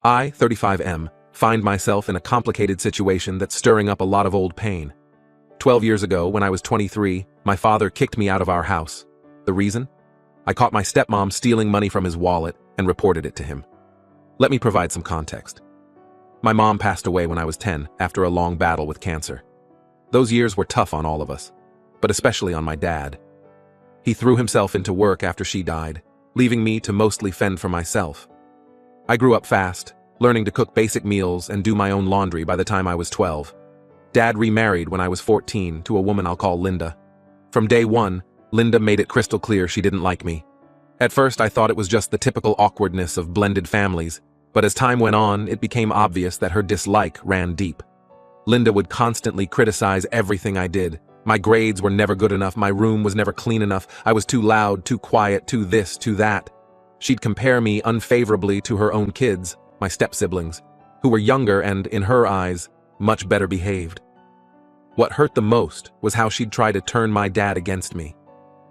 I, 35M, find myself in a complicated situation that's stirring up a lot of old pain. 12 years ago, when I was 23, my father kicked me out of our house. The reason? I caught my stepmom stealing money from his wallet and reported it to him. Let me provide some context. My mom passed away when I was 10 after a long battle with cancer. Those years were tough on all of us, but especially on my dad. He threw himself into work after she died, leaving me to mostly fend for myself. I grew up fast, learning to cook basic meals and do my own laundry by the time I was 12. Dad remarried when I was 14 to a woman I'll call Linda. From day one, Linda made it crystal clear she didn't like me. At first, I thought it was just the typical awkwardness of blended families, but as time went on, it became obvious that her dislike ran deep. Linda would constantly criticize everything I did. My grades were never good enough, my room was never clean enough, I was too loud, too quiet, too this, too that. She'd compare me unfavorably to her own kids, my step-siblings, who were younger and, in her eyes, much better behaved. What hurt the most was how she'd try to turn my dad against me.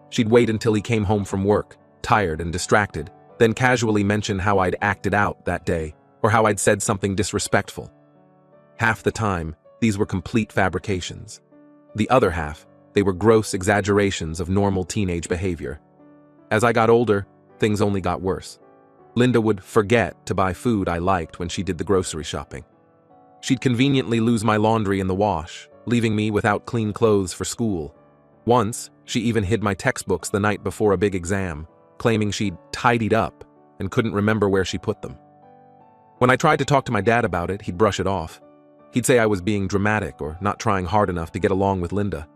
She'd wait until he came home from work, tired and distracted, then casually mention how I'd acted out that day, or how I'd said something disrespectful. Half the time, these were complete fabrications. The other half, they were gross exaggerations of normal teenage behavior. As I got older, things only got worse. Linda would forget to buy food I liked when she did the grocery shopping. She'd conveniently lose my laundry in the wash, leaving me without clean clothes for school. Once, she even hid my textbooks the night before a big exam, claiming she'd tidied up and couldn't remember where she put them. When I tried to talk to my dad about it, he'd brush it off. He'd say I was being dramatic or not trying hard enough to get along with Linda.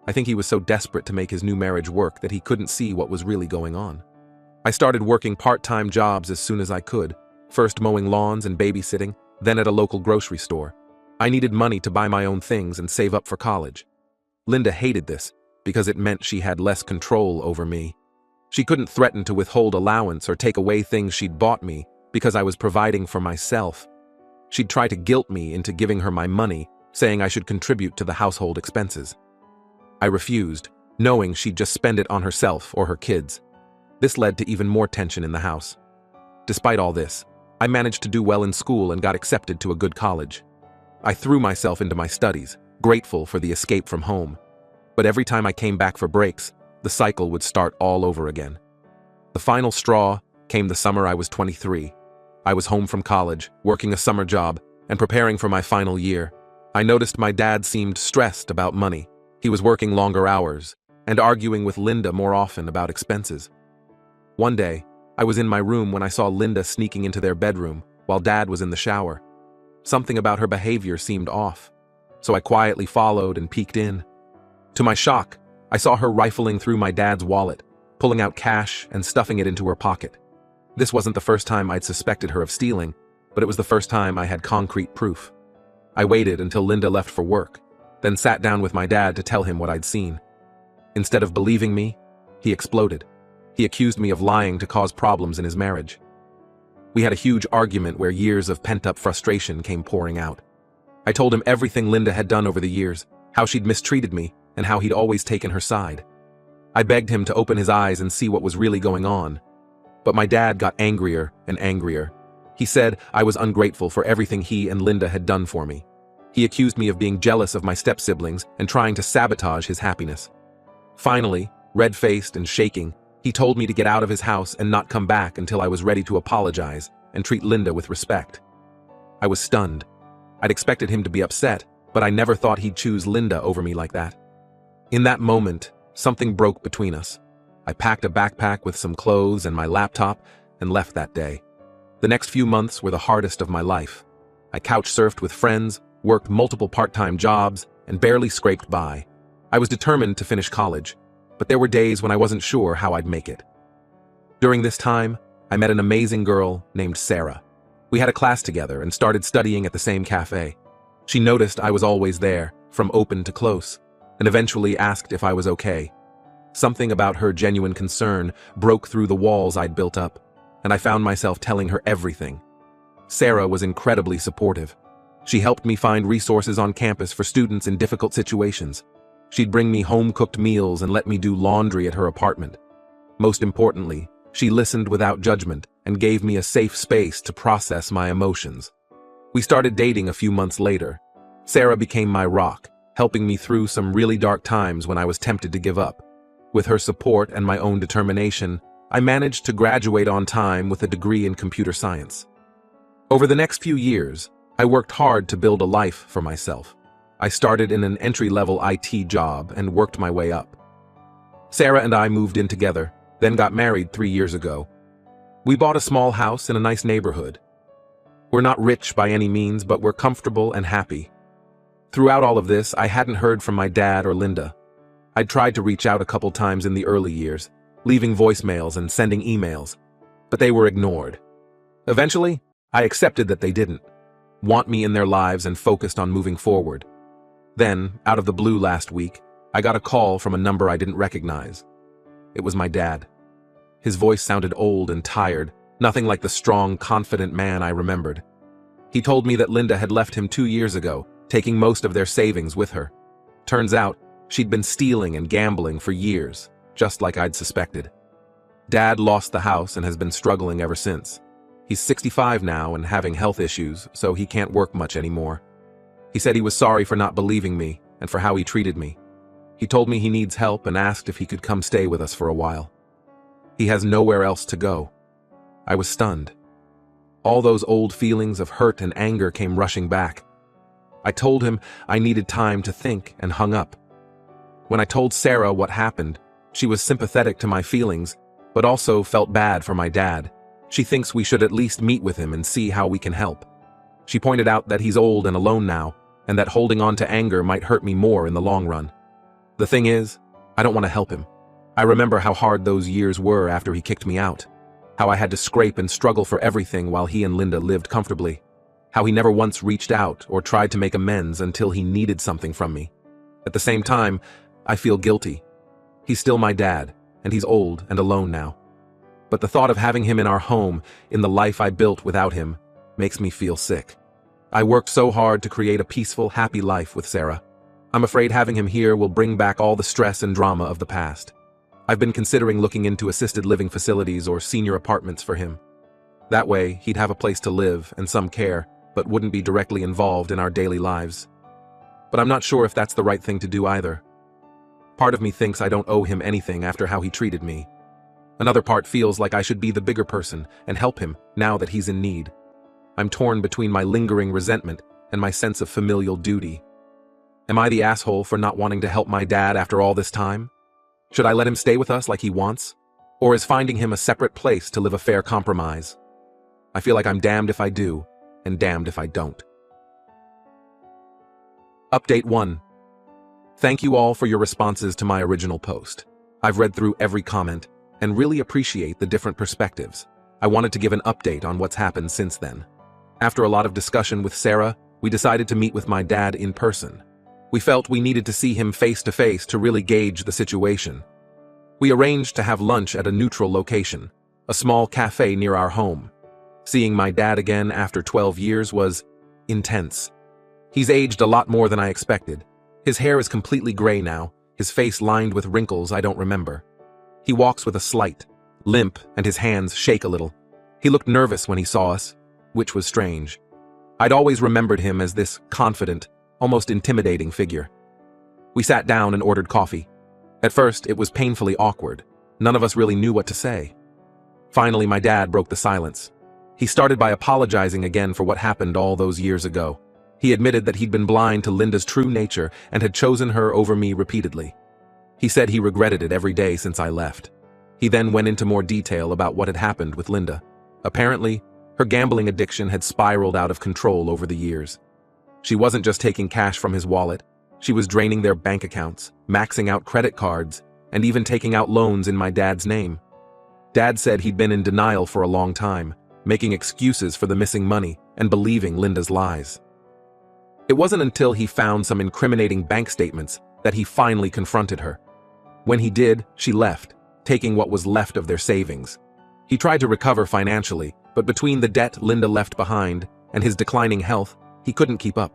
I think he was so desperate to make his new marriage work that he couldn't see what was really going on. I started working part-time jobs as soon as I could, first mowing lawns and babysitting, then at a local grocery store. I needed money to buy my own things and save up for college. Linda hated this because it meant she had less control over me. She couldn't threaten to withhold allowance or take away things she'd bought me because I was providing for myself. She'd try to guilt me into giving her my money, saying I should contribute to the household expenses. I refused, knowing she'd just spend it on herself or her kids. This led to even more tension in the house. Despite all this, I managed to do well in school and got accepted to a good college. I threw myself into my studies, grateful for the escape from home. But every time I came back for breaks, the cycle would start all over again. The final straw came the summer I was 23. I was home from college, working a summer job, and preparing for my final year. I noticed my dad seemed stressed about money. He was working longer hours and arguing with Linda more often about expenses. One day, I was in my room when I saw Linda sneaking into their bedroom while Dad was in the shower. Something about her behavior seemed off, so I quietly followed and peeked in. To my shock, I saw her rifling through my dad's wallet, pulling out cash and stuffing it into her pocket. This wasn't the first time I'd suspected her of stealing, but it was the first time I had concrete proof. I waited until Linda left for work, then sat down with my dad to tell him what I'd seen. Instead of believing me, he exploded. He accused me of lying to cause problems in his marriage. We had a huge argument where years of pent-up frustration came pouring out. I told him everything Linda had done over the years, how she'd mistreated me, and how he'd always taken her side. I begged him to open his eyes and see what was really going on. But my dad got angrier and angrier. He said I was ungrateful for everything he and Linda had done for me. He accused me of being jealous of my step-siblings and trying to sabotage his happiness. Finally, red-faced and shaking, he told me to get out of his house and not come back until I was ready to apologize and treat Linda with respect. I was stunned. I'd expected him to be upset, but I never thought he'd choose Linda over me like that. In that moment, something broke between us. I packed a backpack with some clothes and my laptop and left that day. The next few months were the hardest of my life. I couch-surfed with friends, worked multiple part-time jobs, and barely scraped by. I was determined to finish college, but there were days when I wasn't sure how I'd make it. During this time, I met an amazing girl named Sarah. We had a class together and started studying at the same cafe. She noticed I was always there, from open to close, and eventually asked if I was okay. Something about her genuine concern broke through the walls I'd built up, and I found myself telling her everything. Sarah was incredibly supportive. She helped me find resources on campus for students in difficult situations. She'd bring me home-cooked meals and let me do laundry at her apartment. Most importantly, she listened without judgment and gave me a safe space to process my emotions. We started dating a few months later. Sarah became my rock, helping me through some really dark times when I was tempted to give up. With her support and my own determination, I managed to graduate on time with a degree in computer science. Over the next few years, I worked hard to build a life for myself. I started in an entry-level IT job and worked my way up. Sarah and I moved in together, then got married 3 years ago. We bought a small house in a nice neighborhood. We're not rich by any means, but we're comfortable and happy. Throughout all of this, I hadn't heard from my dad or Linda. I'd tried to reach out a couple times in the early years, leaving voicemails and sending emails, but they were ignored. Eventually, I accepted that they didn't want me in their lives and focused on moving forward. Then, out of the blue last week, I got a call from a number I didn't recognize. It was my dad. His voice sounded old and tired, nothing like the strong, confident man I remembered. He told me that Linda had left him 2 years ago, taking most of their savings with her. Turns out, she'd been stealing and gambling for years, just like I'd suspected. Dad lost the house and has been struggling ever since. He's 65 now and having health issues, so he can't work much anymore. He said he was sorry for not believing me and for how he treated me. He told me he needs help and asked if he could come stay with us for a while. He has nowhere else to go. I was stunned. All those old feelings of hurt and anger came rushing back. I told him I needed time to think and hung up. When I told Sarah what happened, she was sympathetic to my feelings, but also felt bad for my dad. She thinks we should at least meet with him and see how we can help. She pointed out that he's old and alone now, and that holding on to anger might hurt me more in the long run. The thing is, I don't want to help him. I remember how hard those years were after he kicked me out. How I had to scrape and struggle for everything while he and Linda lived comfortably. How he never once reached out or tried to make amends until he needed something from me. At the same time, I feel guilty. He's still my dad, and he's old and alone now. But the thought of having him in our home, in the life I built without him, makes me feel sick. I worked so hard to create a peaceful, happy life with Sarah. I'm afraid having him here will bring back all the stress and drama of the past. I've been considering looking into assisted living facilities or senior apartments for him. That way, he'd have a place to live and some care, but wouldn't be directly involved in our daily lives. But I'm not sure if that's the right thing to do either. Part of me thinks I don't owe him anything after how he treated me. Another part feels like I should be the bigger person and help him now that he's in need. I'm torn between my lingering resentment and my sense of familial duty. Am I the asshole for not wanting to help my dad after all this time? Should I let him stay with us like he wants? Or is finding him a separate place to live a fair compromise? I feel like I'm damned if I do, and damned if I don't. Update 1. Thank you all for your responses to my original post. I've read through every comment and really appreciate the different perspectives. I wanted to give an update on what's happened since then. After a lot of discussion with Sarah, we decided to meet with my dad in person. We felt we needed to see him face to face to really gauge the situation. We arranged to have lunch at a neutral location, a small cafe near our home. Seeing my dad again after 12 years was intense. He's aged a lot more than I expected. His hair is completely gray now, his face lined with wrinkles I don't remember. He walks with a slight limp and his hands shake a little. He looked nervous when he saw us, which was strange. I'd always remembered him as this confident, almost intimidating figure. We sat down and ordered coffee. At first, it was painfully awkward. None of us really knew what to say. Finally, my dad broke the silence. He started by apologizing again for what happened all those years ago. He admitted that he'd been blind to Linda's true nature and had chosen her over me repeatedly. He said he regretted it every day since I left. He then went into more detail about what had happened with Linda. Apparently, her gambling addiction had spiraled out of control over the years. She wasn't just taking cash from his wallet, she was draining their bank accounts, maxing out credit cards, and even taking out loans in my dad's name. Dad said he'd been in denial for a long time, making excuses for the missing money and believing Linda's lies. It wasn't until he found some incriminating bank statements that he finally confronted her. When he did, she left, taking what was left of their savings. He tried to recover financially, but between the debt Linda left behind and his declining health, he couldn't keep up.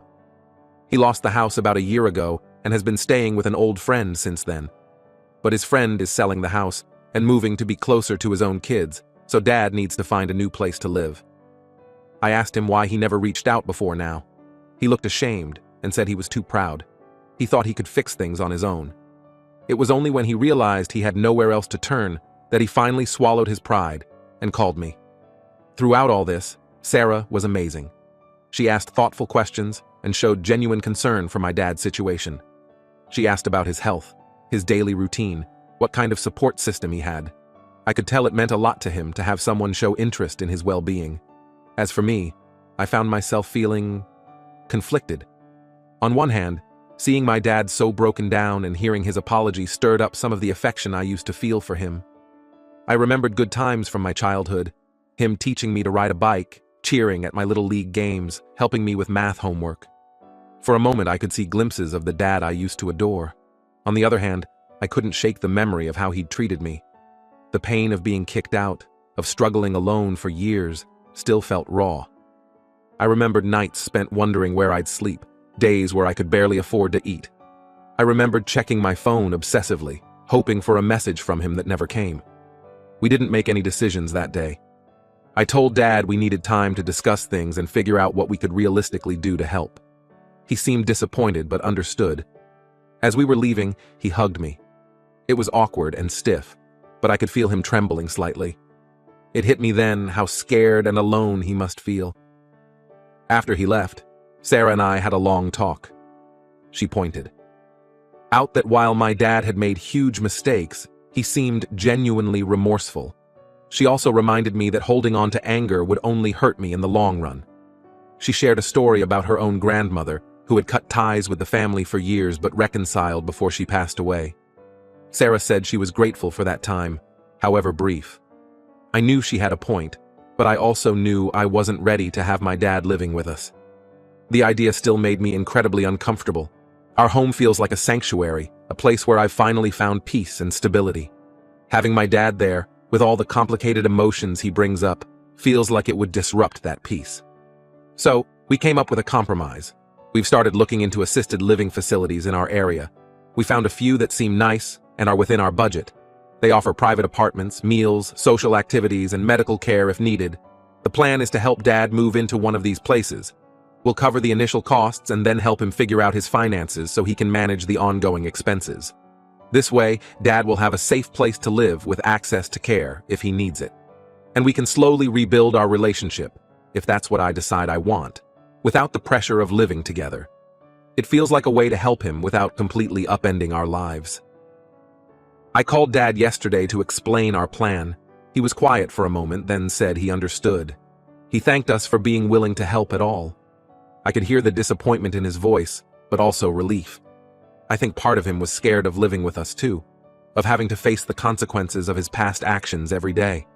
He lost the house about a year ago and has been staying with an old friend since then. But his friend is selling the house and moving to be closer to his own kids, so Dad needs to find a new place to live. I asked him why he never reached out before now. He looked ashamed and said he was too proud. He thought he could fix things on his own. It was only when he realized he had nowhere else to turn that he finally swallowed his pride and called me. Throughout all this, Sarah was amazing. She asked thoughtful questions and showed genuine concern for my dad's situation. She asked about his health, his daily routine, what kind of support system he had. I could tell it meant a lot to him to have someone show interest in his well-being. As for me, I found myself feeling conflicted. On one hand, seeing my dad so broken down and hearing his apology stirred up some of the affection I used to feel for him. I remembered good times from my childhood, him teaching me to ride a bike, cheering at my little league games, helping me with math homework. For a moment, I could see glimpses of the dad I used to adore. On the other hand, I couldn't shake the memory of how he'd treated me. The pain of being kicked out, of struggling alone for years, still felt raw. I remembered nights spent wondering where I'd sleep, days where I could barely afford to eat. I remembered checking my phone obsessively, hoping for a message from him that never came. We didn't make any decisions that day. I told Dad we needed time to discuss things and figure out what we could realistically do to help. He seemed disappointed but understood. As we were leaving, he hugged me. It was awkward and stiff, but I could feel him trembling slightly. It hit me then how scared and alone he must feel. After he left, Sarah and I had a long talk. She pointed out that while my dad had made huge mistakes, he seemed genuinely remorseful. She also reminded me that holding on to anger would only hurt me in the long run. She shared a story about her own grandmother, who had cut ties with the family for years but reconciled before she passed away. Sarah said she was grateful for that time, however brief. I knew she had a point, but I also knew I wasn't ready to have my dad living with us. The idea still made me incredibly uncomfortable. Our home feels like a sanctuary, a place where I've finally found peace and stability. Having my dad there, with all the complicated emotions he brings up, feels like it would disrupt that peace. So, we came up with a compromise. We've started looking into assisted living facilities in our area. We found a few that seem nice and are within our budget. They offer private apartments, meals, social activities, and medical care if needed. The plan is to help Dad move into one of these places. We'll cover the initial costs and then help him figure out his finances so he can manage the ongoing expenses. This way, Dad will have a safe place to live with access to care if he needs it. And we can slowly rebuild our relationship, if that's what I decide I want, without the pressure of living together. It feels like a way to help him without completely upending our lives. I called Dad yesterday to explain our plan. He was quiet for a moment, then said he understood. He thanked us for being willing to help at all. I could hear the disappointment in his voice, but also relief. I think part of him was scared of living with us too, of having to face the consequences of his past actions every day.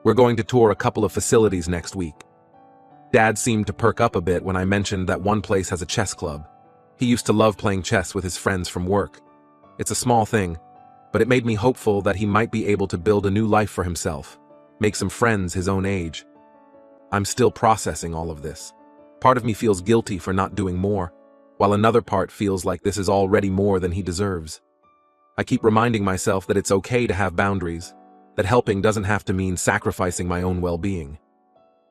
We're going to tour a couple of facilities next week. Dad seemed to perk up a bit when I mentioned that one place has a chess club. He used to love playing chess with his friends from work. It's a small thing, but it made me hopeful that he might be able to build a new life for himself, make some friends his own age. I'm still processing all of this. Part of me feels guilty for not doing more, while another part feels like this is already more than he deserves. I keep reminding myself that it's okay to have boundaries, that helping doesn't have to mean sacrificing my own well-being.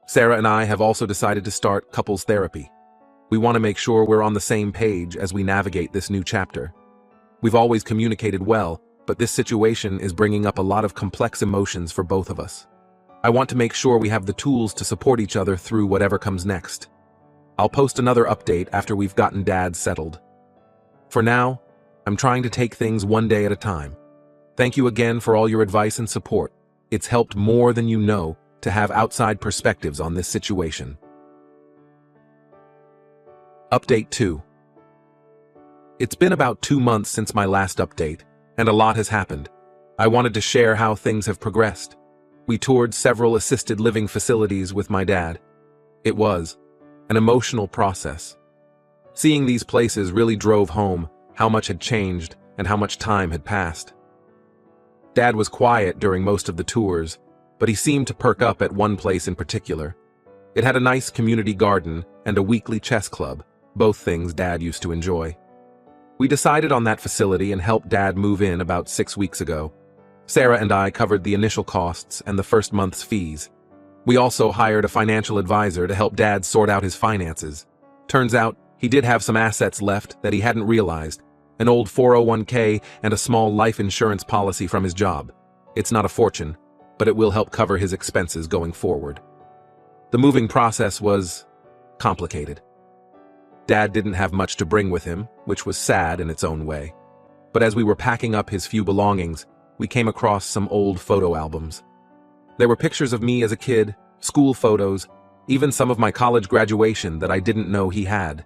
Sarah and I have also decided to start couples therapy. We want to make sure we're on the same page as we navigate this new chapter. We've always communicated well, but this situation is bringing up a lot of complex emotions for both of us. I want to make sure we have the tools to support each other through whatever comes next. I'll post another update after we've gotten Dad settled. For now, I'm trying to take things one day at a time. Thank you again for all your advice and support. It's helped more than you know to have outside perspectives on this situation. Update 2. It's been about 2 months since my last update, and a lot has happened. I wanted to share how things have progressed. We toured several assisted living facilities with my dad. It was an emotional process. Seeing these places really drove home how much had changed and how much time had passed. Dad was quiet during most of the tours, but he seemed to perk up at one place in particular. It had a nice community garden and a weekly chess club, both things Dad used to enjoy. We decided on that facility and helped Dad move in about 6 weeks ago. Sarah and I covered the initial costs and the first month's fees. We also hired a financial advisor to help Dad sort out his finances. Turns out, he did have some assets left that he hadn't realized, an old 401k and a small life insurance policy from his job. It's not a fortune, but it will help cover his expenses going forward. The moving process was complicated. Dad didn't have much to bring with him, which was sad in its own way. But as we were packing up his few belongings, we came across some old photo albums. There were pictures of me as a kid, school photos, even some of my college graduation that I didn't know he had.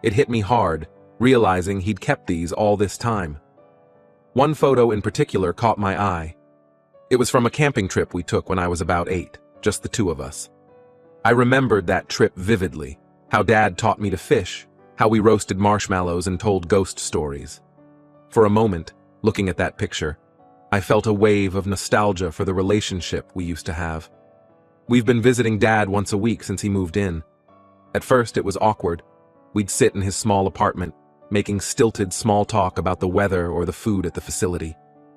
It hit me hard, realizing he'd kept these all this time. One photo in particular caught my eye. It was from a camping trip we took when I was about 8, just the two of us. I remembered that trip vividly, how Dad taught me to fish, how we roasted marshmallows and told ghost stories. For a moment, looking at that picture, I felt a wave of nostalgia for the relationship we used to have. We've been visiting Dad once a week since he moved in. At first, it was awkward. We'd sit in his small apartment, making stilted small talk about the weather or the food at the facility.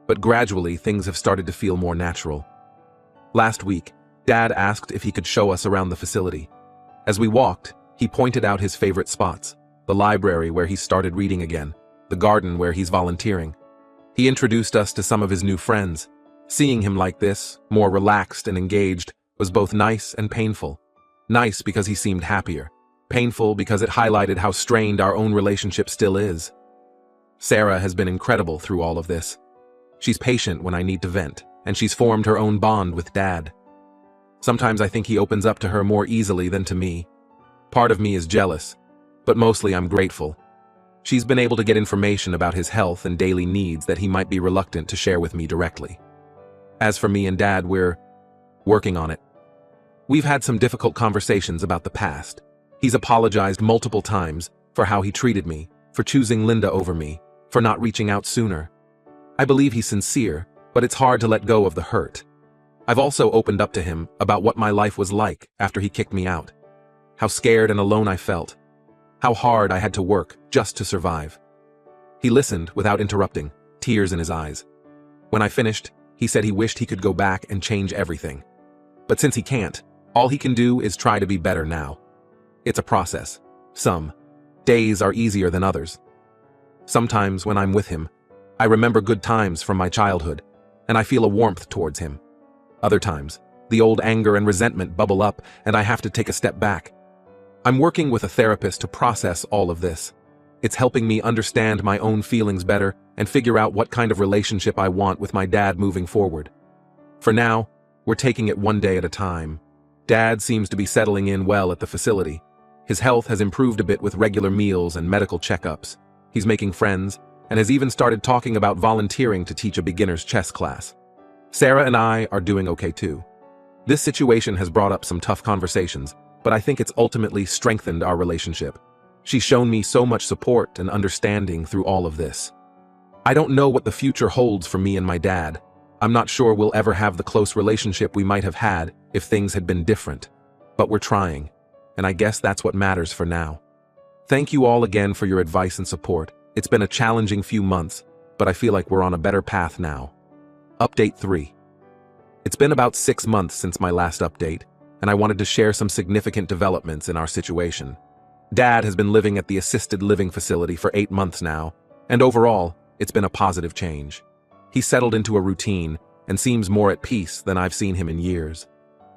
But gradually, things have started to feel more natural. Last week, Dad asked if he could show us around the facility. As we walked, he pointed out his favorite spots, the library where he started reading again, the garden where he's volunteering. He introduced us to some of his new friends. Seeing him like this, more relaxed and engaged, was both nice and painful. Nice because he seemed happier. Painful because it highlighted how strained our own relationship still is. Sarah has been incredible through all of this. She's patient when I need to vent, and she's formed her own bond with Dad. Sometimes I think he opens up to her more easily than to me. Part of me is jealous, but mostly I'm grateful. She's been able to get information about his health and daily needs that he might be reluctant to share with me directly. As for me and Dad, we're working on it. We've had some difficult conversations about the past. He's apologized multiple times for how he treated me, for choosing Linda over me, for not reaching out sooner. I believe he's sincere, but it's hard to let go of the hurt. I've also opened up to him about what my life was like after he kicked me out. How scared and alone I felt. How hard I had to work just to survive. He listened without interrupting, tears in his eyes. When I finished, he said he wished he could go back and change everything. But since he can't, all he can do is try to be better now. It's a process. Some days are easier than others. Sometimes when I'm with him, I remember good times from my childhood, and I feel a warmth towards him. Other times, the old anger and resentment bubble up, and I have to take a step back. I'm working with a therapist to process all of this. It's helping me understand my own feelings better and figure out what kind of relationship I want with my dad moving forward. For now, we're taking it one day at a time. Dad seems to be settling in well at the facility. His health has improved a bit with regular meals and medical checkups. He's making friends, and has even started talking about volunteering to teach a beginner's chess class. Sarah and I are doing okay too. This situation has brought up some tough conversations, but I think it's ultimately strengthened our relationship. She's shown me so much support and understanding through all of this. I don't know what the future holds for me and my dad. I'm not sure we'll ever have the close relationship we might have had if things had been different. But we're trying, and I guess that's what matters for now. Thank you all again for your advice and support. It's been a challenging few months, but I feel like we're on a better path now. Update 3. It's been about 6 months since my last update, and I wanted to share some significant developments in our situation. Dad has been living at the assisted living facility for 8 months now, and overall, it's been a positive change. He's settled into a routine and seems more at peace than I've seen him in years.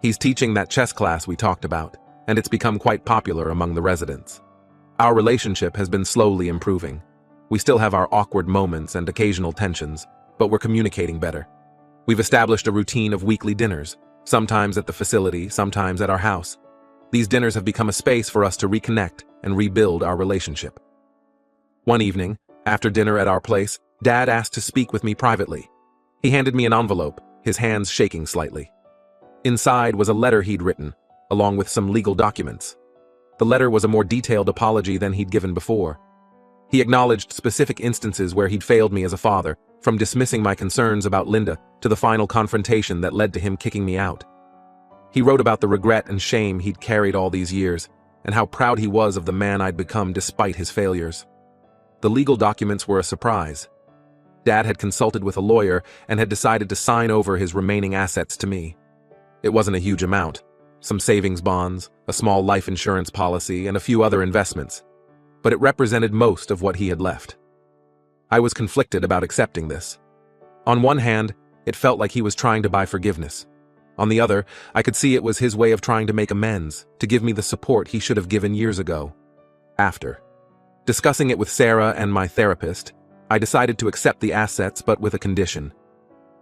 He's teaching that chess class we talked about, and it's become quite popular among the residents. Our relationship has been slowly improving. We still have our awkward moments and occasional tensions, but we're communicating better. We've established a routine of weekly dinners, sometimes at the facility, sometimes at our house. These dinners have become a space for us to reconnect and rebuild our relationship. One evening, after dinner at our place, Dad asked to speak with me privately. He handed me an envelope, his hands shaking slightly. Inside was a letter he'd written, along with some legal documents. The letter was a more detailed apology than he'd given before. He acknowledged specific instances where he'd failed me as a father, from dismissing my concerns about Linda to the final confrontation that led to him kicking me out. He wrote about the regret and shame he'd carried all these years, and how proud he was of the man I'd become despite his failures. The legal documents were a surprise. Dad had consulted with a lawyer and had decided to sign over his remaining assets to me. It wasn't a huge amount. Some savings bonds, a small life insurance policy, and a few other investments. But it represented most of what he had left. I was conflicted about accepting this. On one hand, it felt like he was trying to buy forgiveness. On the other, I could see it was his way of trying to make amends, to give me the support he should have given years ago. After discussing it with Sarah and my therapist, I decided to accept the assets, but with a condition.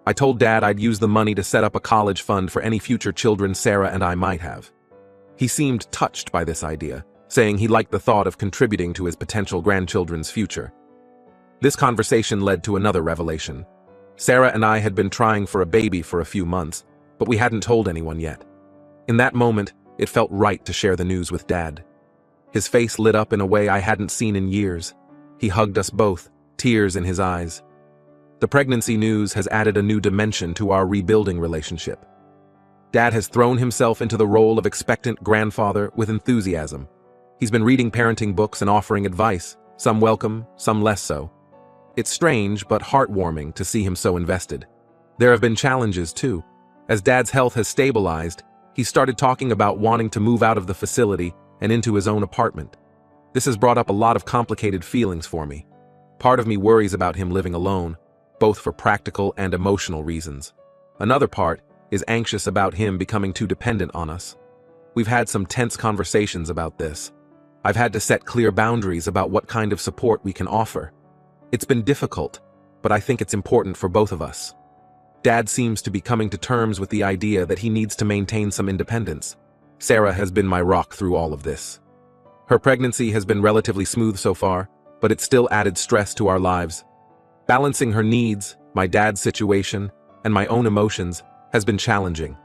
I told Dad I'd use the money to set up a college fund for any future children Sarah and I might have. He seemed touched by this idea, saying he liked the thought of contributing to his potential grandchildren's future. This conversation led to another revelation. Sarah and I had been trying for a baby for a few months, but we hadn't told anyone yet. In that moment, it felt right to share the news with Dad. His face lit up in a way I hadn't seen in years. He hugged us both, tears in his eyes. The pregnancy news has added a new dimension to our rebuilding relationship. Dad has thrown himself into the role of expectant grandfather with enthusiasm. He's been reading parenting books and offering advice, some welcome, some less so. It's strange but heartwarming to see him so invested. There have been challenges too. As Dad's health has stabilized, he started talking about wanting to move out of the facility and into his own apartment. This has brought up a lot of complicated feelings for me. Part of me worries about him living alone, both for practical and emotional reasons. Another part is anxious about him becoming too dependent on us. We've had some tense conversations about this. I've had to set clear boundaries about what kind of support we can offer. It's been difficult, but I think it's important for both of us. Dad seems to be coming to terms with the idea that he needs to maintain some independence. Sarah has been my rock through all of this. Her pregnancy has been relatively smooth so far, but it still added stress to our lives. Balancing her needs, my dad's situation, and my own emotions has been challenging.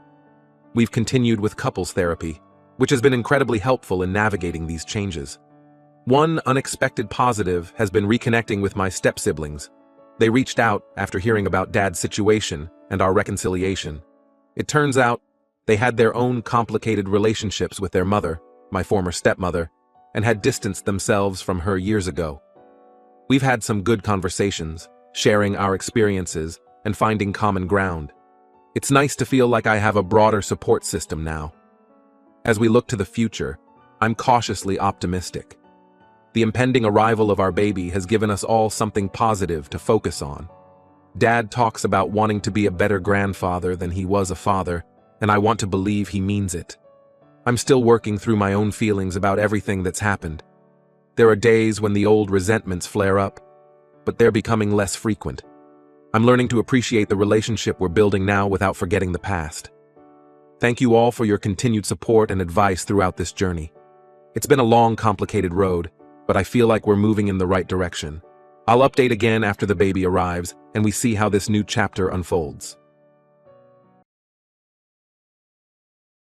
We've continued with couples therapy, which has been incredibly helpful in navigating these changes. One unexpected positive has been reconnecting with my step-siblings. They reached out after hearing about Dad's situation and our reconciliation. It turns out they had their own complicated relationships with their mother, my former stepmother, and had distanced themselves from her years ago. We've had some good conversations, sharing our experiences and finding common ground. It's nice to feel like I have a broader support system now. As we look to the future, I'm cautiously optimistic. The impending arrival of our baby has given us all something positive to focus on. Dad talks about wanting to be a better grandfather than he was a father, and I want to believe he means it. I'm still working through my own feelings about everything that's happened. There are days when the old resentments flare up, but they're becoming less frequent. I'm learning to appreciate the relationship we're building now without forgetting the past. Thank you all for your continued support and advice throughout this journey. It's been a long, complicated road, but I feel like we're moving in the right direction. I'll update again after the baby arrives and we see how this new chapter unfolds.